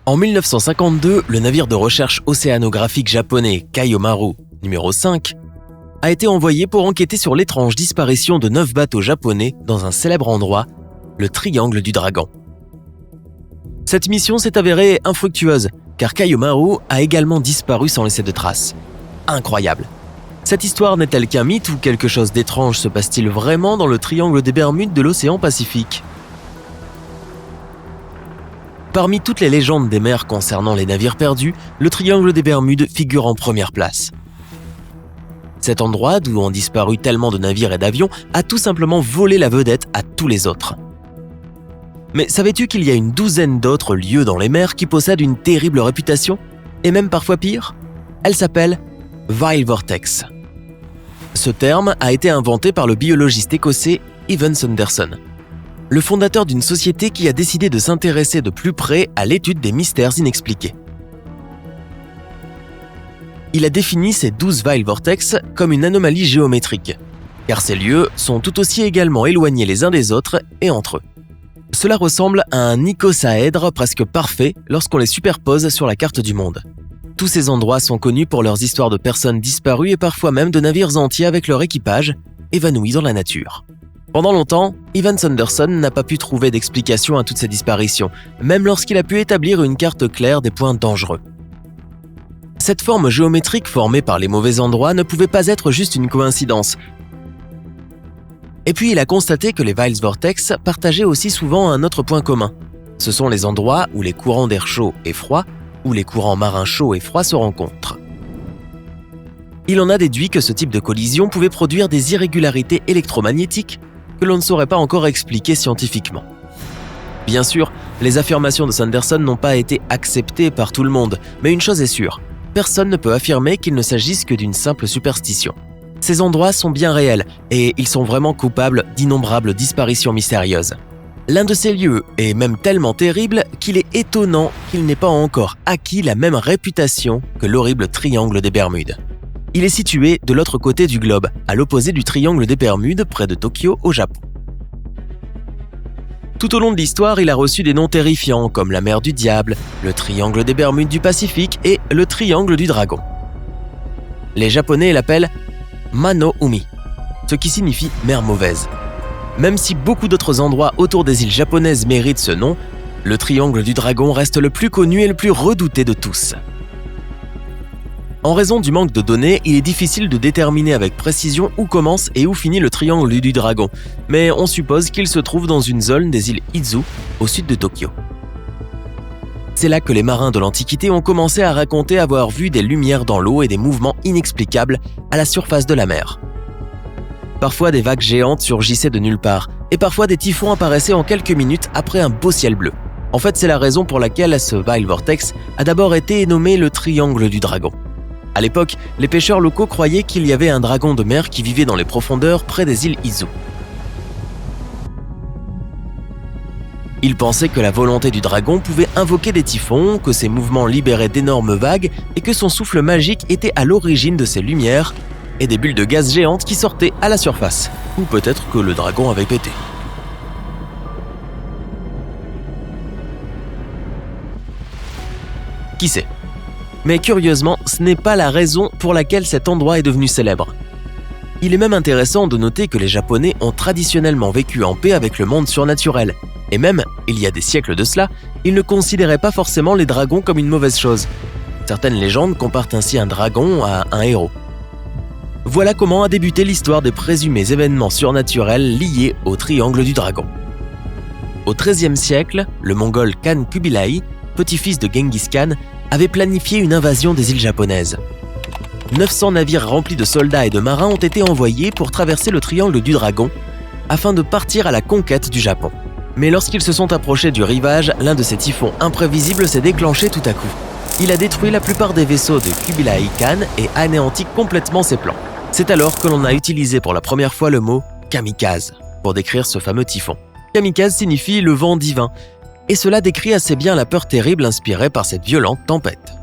En 1952, le navire de recherche océanographique japonais Kaiomaru numéro 5 a été envoyé pour enquêter sur l'étrange disparition de 9 bateaux japonais dans un célèbre endroit, le Triangle du Dragon. Cette mission s'est avérée infructueuse, car Kaiomaru a également disparu sans laisser de traces. Incroyable! Cette histoire n'est-elle qu'un mythe ou quelque chose d'étrange se passe-t-il vraiment dans le triangle des Bermudes de l'océan Pacifique? Parmi toutes les légendes des mers concernant les navires perdus, le triangle des Bermudes figure en première place. Cet endroit, d'où ont disparu tellement de navires et d'avions, a tout simplement volé la vedette à tous les autres. Mais savais-tu qu'il y a une douzaine d'autres lieux dans les mers qui possèdent une terrible réputation? Et même parfois pire? Elle s'appelle Vile Vortex. Ce terme a été inventé par le biologiste écossais Ivan Sanderson, le fondateur d'une société qui a décidé de s'intéresser de plus près à l'étude des mystères inexpliqués. Il a défini ces 12 Vile Vortex comme une anomalie géométrique, car ces lieux sont tout aussi également éloignés les uns des autres et entre eux. Cela ressemble à un icosahèdre presque parfait lorsqu'on les superpose sur la carte du monde. Tous ces endroits sont connus pour leurs histoires de personnes disparues et parfois même de navires entiers avec leur équipage, évanouis dans la nature. Pendant longtemps, Ivan Sanderson n'a pas pu trouver d'explication à toutes ces disparitions, même lorsqu'il a pu établir une carte claire des points dangereux. Cette forme géométrique formée par les mauvais endroits ne pouvait pas être juste une coïncidence. Et puis il a constaté que les Vile Vortex partageaient aussi souvent un autre point commun. Ce sont les endroits où les courants d'air chaud et froid, où les courants marins chauds et froids se rencontrent. Il en a déduit que ce type de collision pouvait produire des irrégularités électromagnétiques que l'on ne saurait pas encore expliquer scientifiquement. Bien sûr, les affirmations de Sanderson n'ont pas été acceptées par tout le monde, mais une chose est sûre, personne ne peut affirmer qu'il ne s'agisse que d'une simple superstition. Ces endroits sont bien réels et ils sont vraiment coupables d'innombrables disparitions mystérieuses. L'un de ces lieux est même tellement terrible qu'il est étonnant qu'il n'ait pas encore acquis la même réputation que l'horrible triangle des Bermudes. Il est situé de l'autre côté du globe, à l'opposé du triangle des Bermudes, près de Tokyo, au Japon. Tout au long de l'histoire, il a reçu des noms terrifiants comme la mer du diable, le triangle des Bermudes du Pacifique et le triangle du dragon. Les Japonais l'appellent Mano Umi, ce qui signifie mer mauvaise. Même si beaucoup d'autres endroits autour des îles japonaises méritent ce nom, le triangle du dragon reste le plus connu et le plus redouté de tous. En raison du manque de données, il est difficile de déterminer avec précision où commence et où finit le triangle du dragon, mais on suppose qu'il se trouve dans une zone des îles Izu, au sud de Tokyo. C'est là que les marins de l'Antiquité ont commencé à raconter avoir vu des lumières dans l'eau et des mouvements inexplicables à la surface de la mer. Parfois, des vagues géantes surgissaient de nulle part, et parfois des typhons apparaissaient en quelques minutes après un beau ciel bleu. En fait, c'est la raison pour laquelle ce Vile Vortex a d'abord été nommé le triangle du dragon. À l'époque, les pêcheurs locaux croyaient qu'il y avait un dragon de mer qui vivait dans les profondeurs près des îles Izu. Ils pensaient que la volonté du dragon pouvait invoquer des typhons, que ses mouvements libéraient d'énormes vagues et que son souffle magique était à l'origine de ces lumières et des bulles de gaz géantes qui sortaient à la surface. Ou peut-être que le dragon avait pété. Qui sait? Mais curieusement, ce n'est pas la raison pour laquelle cet endroit est devenu célèbre. Il est même intéressant de noter que les Japonais ont traditionnellement vécu en paix avec le monde surnaturel. Et même, il y a des siècles de cela, ils ne considéraient pas forcément les dragons comme une mauvaise chose. Certaines légendes comparent ainsi un dragon à un héros. Voilà comment a débuté l'histoire des présumés événements surnaturels liés au triangle du dragon. Au XIIIe siècle, le mongol Khan Kubilai, petit-fils de Genghis Khan, avait planifié une invasion des îles japonaises. 900 navires remplis de soldats et de marins ont été envoyés pour traverser le triangle du dragon afin de partir à la conquête du Japon. Mais lorsqu'ils se sont approchés du rivage, l'un de ces typhons imprévisibles s'est déclenché tout à coup. Il a détruit la plupart des vaisseaux de Kubilai Khan et anéanti complètement ses plans. C'est alors que l'on a utilisé pour la première fois le mot « kamikaze » pour décrire ce fameux typhon. Kamikaze signifie « le vent divin » et cela décrit assez bien la peur terrible inspirée par cette violente tempête.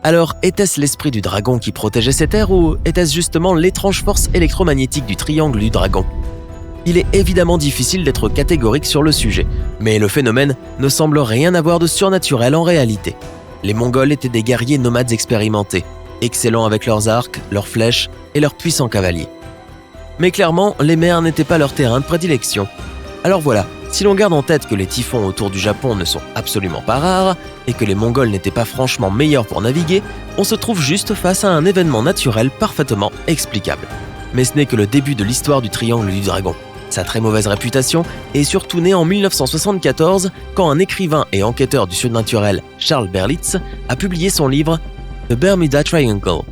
Alors, était-ce l'esprit du dragon qui protégeait ces terres ou était-ce justement l'étrange force électromagnétique du triangle du dragon? Il est évidemment difficile d'être catégorique sur le sujet, mais le phénomène ne semble rien avoir de surnaturel en réalité. Les Mongols étaient des guerriers nomades expérimentés, excellents avec leurs arcs, leurs flèches et leurs puissants cavaliers. Mais clairement, les mers n'étaient pas leur terrain de prédilection. Alors voilà, si l'on garde en tête que les typhons autour du Japon ne sont absolument pas rares et que les Mongols n'étaient pas franchement meilleurs pour naviguer, on se trouve juste face à un événement naturel parfaitement explicable. Mais ce n'est que le début de l'histoire du triangle du dragon. Sa très mauvaise réputation est surtout née en 1974 quand un écrivain et enquêteur du surnaturel, Charles Berlitz, a publié son livre The Bermuda Triangle.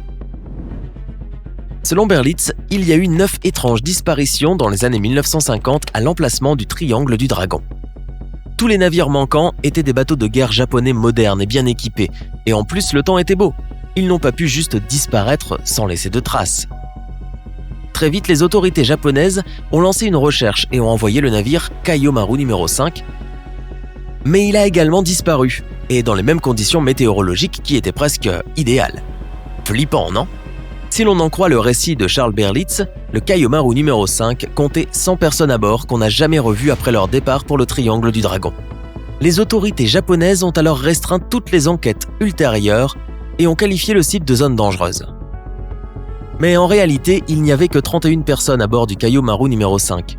Selon Berlitz, il y a eu 9 étranges disparitions dans les années 1950 à l'emplacement du triangle du dragon. Tous les navires manquants étaient des bateaux de guerre japonais modernes et bien équipés, et en plus le temps était beau. Ils n'ont pas pu juste disparaître sans laisser de traces. Très vite, les autorités japonaises ont lancé une recherche et ont envoyé le navire Kaiomaru numéro 5. Mais il a également disparu, et dans les mêmes conditions météorologiques qui étaient presque idéales. Flippant, non ? Si l'on en croit le récit de Charles Berlitz, le Kaiomaru numéro 5 comptait 100 personnes à bord qu'on n'a jamais revues après leur départ pour le triangle du dragon. Les autorités japonaises ont alors restreint toutes les enquêtes ultérieures et ont qualifié le site de zone dangereuse. Mais en réalité, il n'y avait que 31 personnes à bord du Kaiomaru numéro 5.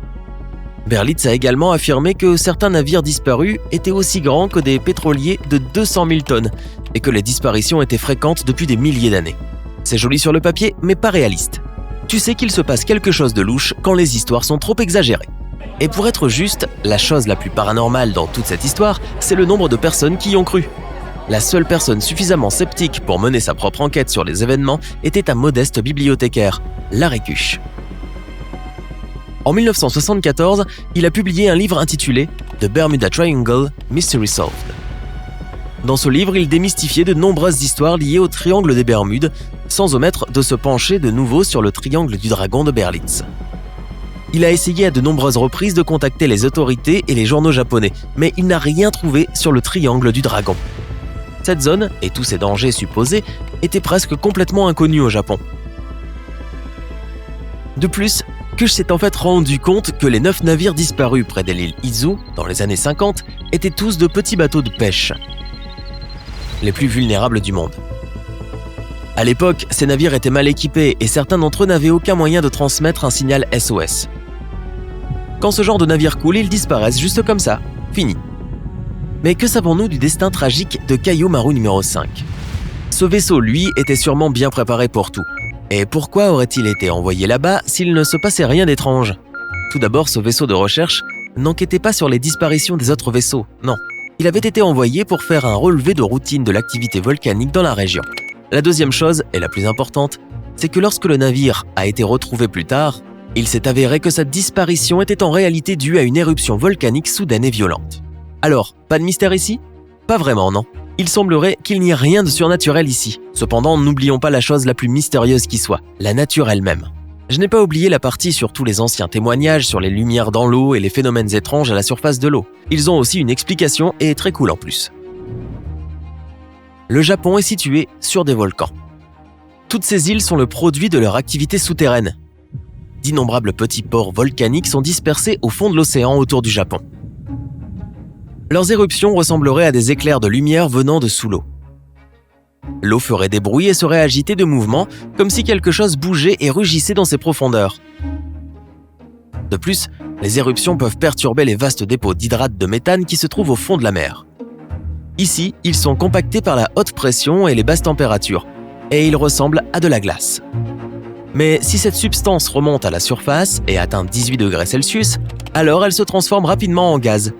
Berlitz a également affirmé que certains navires disparus étaient aussi grands que des pétroliers de 200 000 tonnes et que les disparitions étaient fréquentes depuis des milliers d'années. C'est joli sur le papier, mais pas réaliste. Tu sais qu'il se passe quelque chose de louche quand les histoires sont trop exagérées. Et pour être juste, la chose la plus paranormale dans toute cette histoire, c'est le nombre de personnes qui y ont cru. La seule personne suffisamment sceptique pour mener sa propre enquête sur les événements était un modeste bibliothécaire, Larry Kusch. En 1974, il a publié un livre intitulé The Bermuda Triangle Mystery Solved. Dans ce livre, il démystifiait de nombreuses histoires liées au triangle des Bermudes, sans omettre de se pencher de nouveau sur le triangle du dragon de Berlitz. Il a essayé à de nombreuses reprises de contacter les autorités et les journaux japonais, mais il n'a rien trouvé sur le triangle du dragon. Cette zone, et tous ses dangers supposés, étaient presque complètement inconnus au Japon. De plus, Kusch s'est en fait rendu compte que les 9 navires disparus près de l'île Izu, dans les années 50, étaient tous de petits bateaux de pêche, les plus vulnérables du monde. À l'époque, ces navires étaient mal équipés et certains d'entre eux n'avaient aucun moyen de transmettre un signal SOS. Quand ce genre de navire coule, ils disparaissent juste comme ça, fini. Mais que savons-nous du destin tragique de Kaiomaru numéro 5 ? Ce vaisseau, lui, était sûrement bien préparé pour tout. Et pourquoi aurait-il été envoyé là-bas s'il ne se passait rien d'étrange ? Tout d'abord, ce vaisseau de recherche n'enquêtait pas sur les disparitions des autres vaisseaux, non. Il avait été envoyé pour faire un relevé de routine de l'activité volcanique dans la région. La deuxième chose, et la plus importante, c'est que lorsque le navire a été retrouvé plus tard, il s'est avéré que sa disparition était en réalité due à une éruption volcanique soudaine et violente. Alors, pas de mystère ici ? Pas vraiment, non. Il semblerait qu'il n'y ait rien de surnaturel ici. Cependant, n'oublions pas la chose la plus mystérieuse qui soit, la nature elle-même. Je n'ai pas oublié la partie sur tous les anciens témoignages sur les lumières dans l'eau et les phénomènes étranges à la surface de l'eau. Ils ont aussi une explication et très cool en plus. Le Japon est situé sur des volcans. Toutes ces îles sont le produit de leur activité souterraine. D'innombrables petits ports volcaniques sont dispersés au fond de l'océan autour du Japon. Leurs éruptions ressembleraient à des éclairs de lumière venant de sous l'eau. L'eau ferait des bruits et serait agitée de mouvements, comme si quelque chose bougeait et rugissait dans ses profondeurs. De plus, les éruptions peuvent perturber les vastes dépôts d'hydrate de méthane qui se trouvent au fond de la mer. Ici, ils sont compactés par la haute pression et les basses températures, et ils ressemblent à de la glace. Mais si cette substance remonte à la surface et atteint 18 degrés Celsius, alors elle se transforme rapidement en gaz.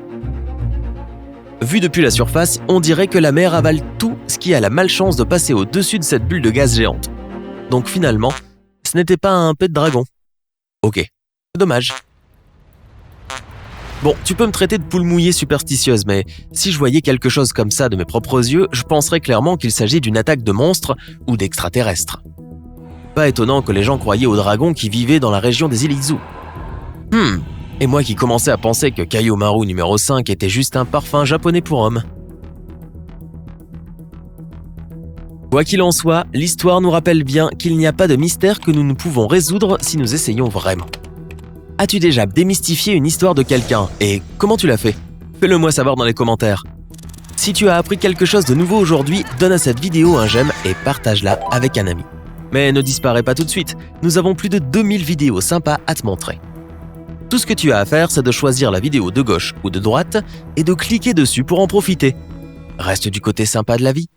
Vu depuis la surface, on dirait que la mer avale tout ce qui a la malchance de passer au-dessus de cette bulle de gaz géante. Donc finalement, ce n'était pas un pet de dragon. Ok, dommage. Bon, tu peux me traiter de poule mouillée superstitieuse, mais si je voyais quelque chose comme ça de mes propres yeux, je penserais clairement qu'il s'agit d'une attaque de monstres ou d'extraterrestres. Pas étonnant que les gens croyaient aux dragons qui vivaient dans la région des îles Izu. Et moi qui commençais à penser que Kaiomaru numéro 5 était juste un parfum japonais pour hommes. Quoi qu'il en soit, l'histoire nous rappelle bien qu'il n'y a pas de mystère que nous ne pouvons résoudre si nous essayons vraiment. As-tu déjà démystifié une histoire de quelqu'un et comment tu l'as fait? Fais-le moi savoir dans les commentaires. Si tu as appris quelque chose de nouveau aujourd'hui, donne à cette vidéo un j'aime et partage-la avec un ami. Mais ne disparais pas tout de suite, nous avons plus de 2000 vidéos sympas à te montrer. Tout ce que tu as à faire, c'est de choisir la vidéo de gauche ou de droite et de cliquer dessus pour en profiter. Reste du côté sympa de la vie.